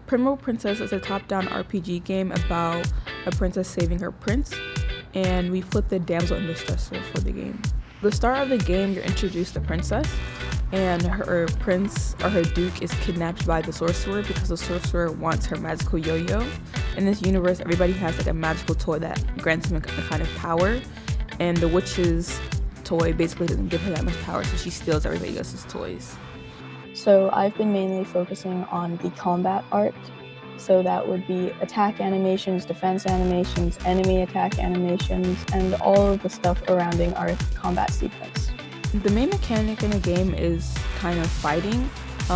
Pinwheel Princess is a top-down RPG game about a princess saving her prince, and we flip the damsel in distress for the game. The start of the game, you're introduced to the princess, and her prince or her duke is kidnapped by the sorcerer because the sorcerer wants her magical yo-yo. In this universe, everybody has like a magical toy that grants them a kind of power, and the witch's toy basically doesn't give her that much power, so she steals everybody else's toys. So I've been mainly focusing on the combat art. So that would be attack animations, defense animations, enemy attack animations, and all of the stuff surrounding our combat sequence. The main mechanic in the game is kind of fighting.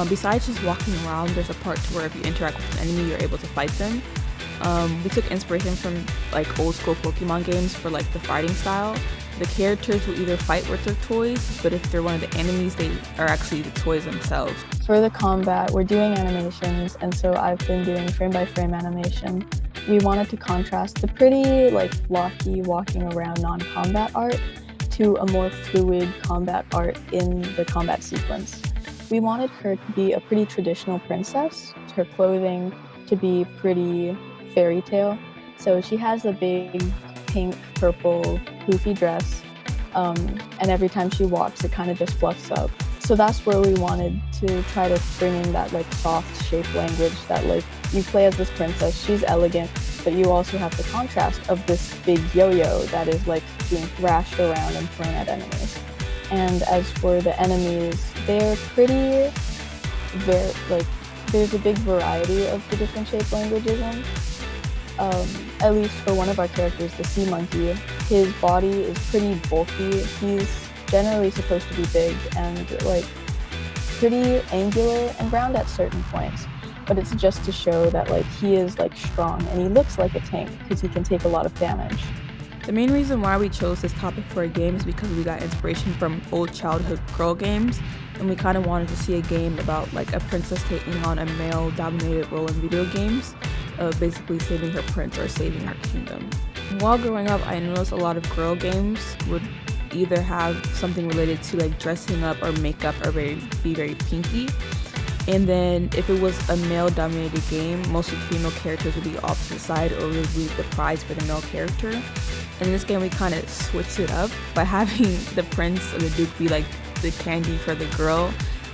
Besides just walking around, there's a part to where if you interact with an enemy, you're able to fight them. We took inspiration from like old school Pokemon games for like the fighting style. The characters will either fight with their toys, but if they're one of the enemies, they are actually the toys themselves. For the combat, we're doing animations, and so I've been doing frame-by-frame animation. We wanted to contrast the pretty, like, blocky, walking around non-combat art to a more fluid combat art in the combat sequence. We wanted her to be a pretty traditional princess, her clothing to be pretty fairy tale. So she has a big pink, purple, poofy dress, and every time she walks, it kind of just fluffs up. So that's where we wanted to try to bring in that like soft shape language that like you play as this princess, she's elegant, but you also have the contrast of this big yo-yo that is like being thrashed around and thrown at enemies. And as for the enemies, they're pretty, there's a big variety of the different shape languages in. At least for one of our characters, the sea monkey, his body is pretty bulky. He's generally supposed to be big and like pretty angular and round at certain points, but it's just to show that like he is like strong and he looks like a tank because he can take a lot of damage. The main reason why we chose this topic for a game is because we got inspiration from old childhood girl games, and we kind of wanted to see a game about like a princess taking on a male-dominated role in video games, basically saving her prince or saving her kingdom. While growing up, I noticed a lot of girl games would either have something related to like dressing up or makeup or be very pinky. And then if it was a male-dominated game, most of the female characters would be off to the side or would be the prize for the male character. And in this game, we kind of switched it up by having the prince or the duke be like the candy for the girl.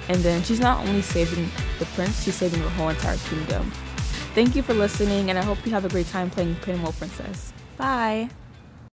And then she's not only saving the prince, she's saving her whole entire kingdom. Thank you for listening, and I hope you have a great time playing Pinwheel Princess. Bye!